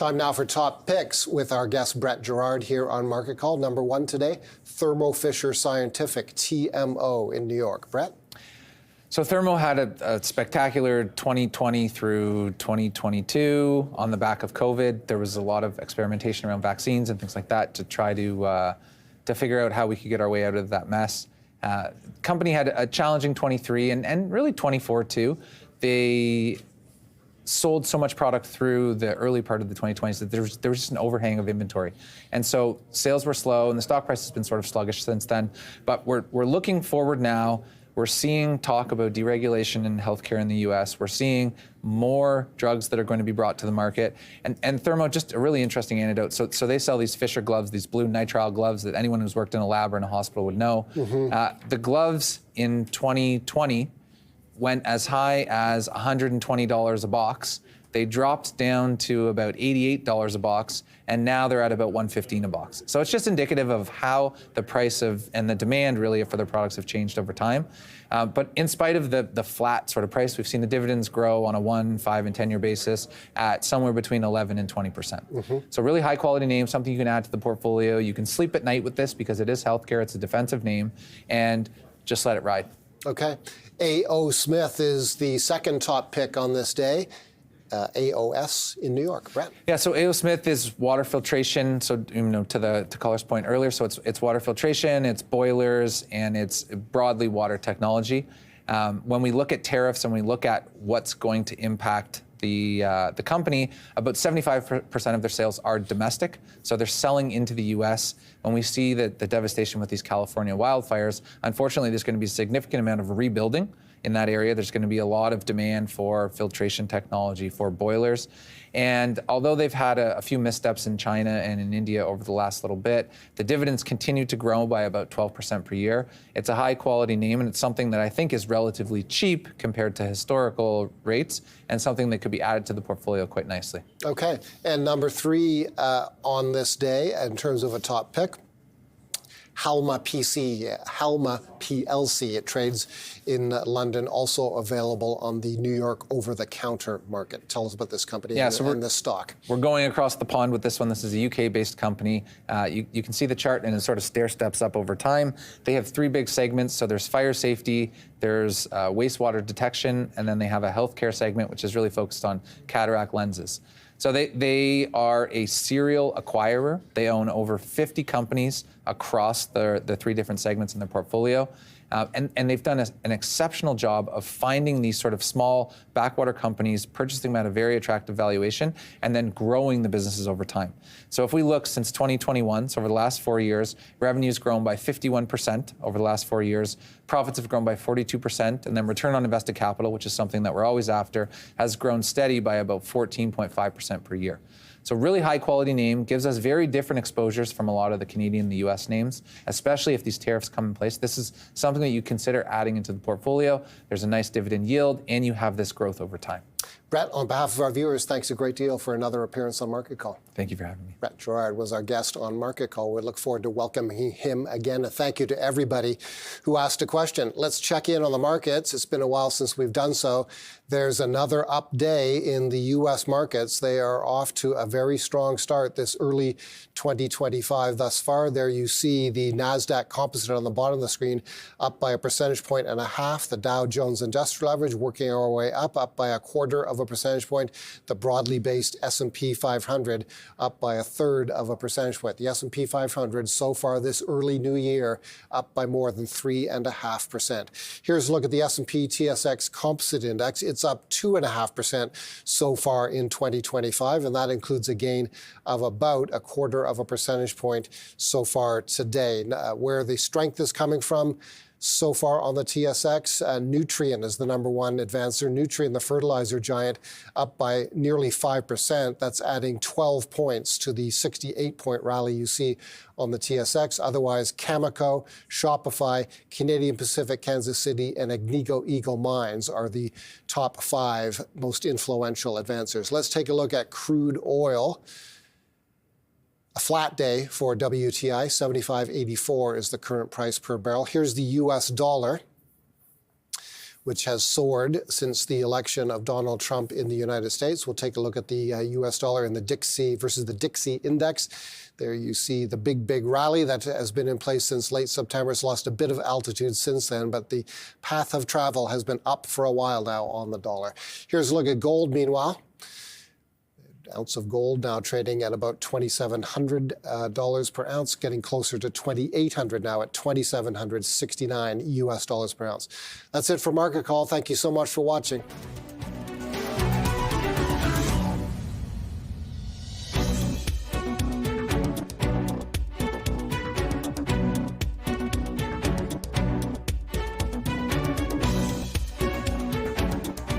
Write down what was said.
Time now for top picks with our guest Brett Girard here on Market Call. Number one today, Thermo Fisher Scientific, TMO in New York. Brett? So Thermo had a spectacular 2020 through 2022 on the back of COVID. There was a lot of experimentation around vaccines and things like that to try to figure out how we could get our way out of that mess. Company had a challenging 23 and really 24 too. They sold so much product through the early part of the 2020s that there was just an overhang of inventory. And so sales were slow and the stock price has been sort of sluggish since then. But we're looking forward now. We're seeing talk about deregulation in healthcare in the US. We're seeing more drugs that are going to be brought to the market. And Thermo, just a really interesting anecdote. So they sell these Fisher gloves, these blue nitrile gloves that anyone who's worked in a lab or in a hospital would know. Mm-hmm. The gloves in 2020 went as high as $120 a box. They dropped down to about $88 a box, and now they're at about $115 a box. So it's just indicative of how the price of and the demand really for their products have changed over time. But in spite of the flat sort of price, we've seen the dividends grow on a 1, 5, and 10-year basis at somewhere between 11 and 20%. Mm-hmm. So really high quality name, something you can add to the portfolio. You can sleep at night with this because it is healthcare, it's a defensive name, and just let it ride. Okay. A.O. Smith is the second top pick on this day. AOS in New York. Brett? Yeah, so A.O. Smith is water filtration. So, to caller's point earlier, so it's water filtration, it's boilers, and it's broadly water technology. When we look at tariffs and we look at what's going to impact the company, about 75% of their sales are domestic. So they're selling into the US. When we see the devastation with these California wildfires, unfortunately, there's going to be a significant amount of rebuilding in that area. There's going to be a lot of demand for filtration technology, for boilers. And although they've had a few missteps in China and in India over the last little bit, the dividends continue to grow by about 12% per year. It's a high quality name, and it's something that I think is relatively cheap compared to historical rates, and something that could be added to the portfolio quite nicely. Okay, and number three on this day in terms of a top pick, Halma PLC. It trades in London, also available on the New York over-the-counter market. Tell us about this company and this stock. We're going across the pond with this one. This is a UK-based company. You can see the chart, and it sort of stair steps up over time. They have three big segments. So there's fire safety, there's wastewater detection, and then they have a healthcare segment, which is really focused on cataract lenses. So they are a serial acquirer. They own over 50 companies across the three different segments in their portfolio. And they've done an exceptional job of finding these sort of small backwater companies, purchasing them at a very attractive valuation, and then growing the businesses over time. So if we look since 2021, so over the last 4 years, revenue's grown by 51% over the last 4 years. Profits have grown by 42%, and then return on invested capital, which is something that we're always after, has grown steady by about 14.5% per year. So really high quality name, gives us very different exposures from a lot of the Canadian and the US names, especially if these tariffs come in place. This is something that you consider adding into the portfolio. There's a nice dividend yield, and you have this growth over time. Brett, on behalf of our viewers, thanks a great deal for another appearance on Market Call. Thank you for having me. Brett Girard was our guest on Market Call. We look forward to welcoming him again. A thank you to everybody who asked a question. Let's check in on the markets. It's been a while since we've done so. There's another up day in the U.S. markets. They are off to a very strong start this early 2025 thus far. There you see the NASDAQ composite on the bottom of the screen up by 1.5 percentage points. The Dow Jones Industrial Average working our way up by 0.25 percentage point. The broadly based S&P 500 up by 0.33 percentage point. The S&P 500 so far this early new year up by more than 3.5%. Here's a look at the S&P TSX Composite Index. It's up 2.5% so far in 2025, and that includes a gain of about 0.25 percentage point so far today. Where the strength is coming from so far on the TSX, Nutrien is the number one advancer. Nutrien, the fertilizer giant, up by nearly 5%. That's adding 12 points to the 68-point rally you see on the TSX. Otherwise, Cameco, Shopify, Canadian Pacific, Kansas City, and Agnico Eagle Mines are the top 5 most influential advancers. Let's take a look at crude oil. A flat day for WTI, 75.84 is the current price per barrel. Here's the US dollar. which has soared since the election of Donald Trump in the United States. We'll take a look at the U.S. dollar and the Dixie versus the Dixie index. There you see the big rally that has been in place since late September. It's lost a bit of altitude since then, but the path of travel has been up for a while now on the dollar. Here's a look at gold, meanwhile. Ounce of gold now trading at about $2,700 per ounce, getting closer to $2,800 now at $2,769 US dollars per ounce. That's it for Market Call. Thank you so much for watching.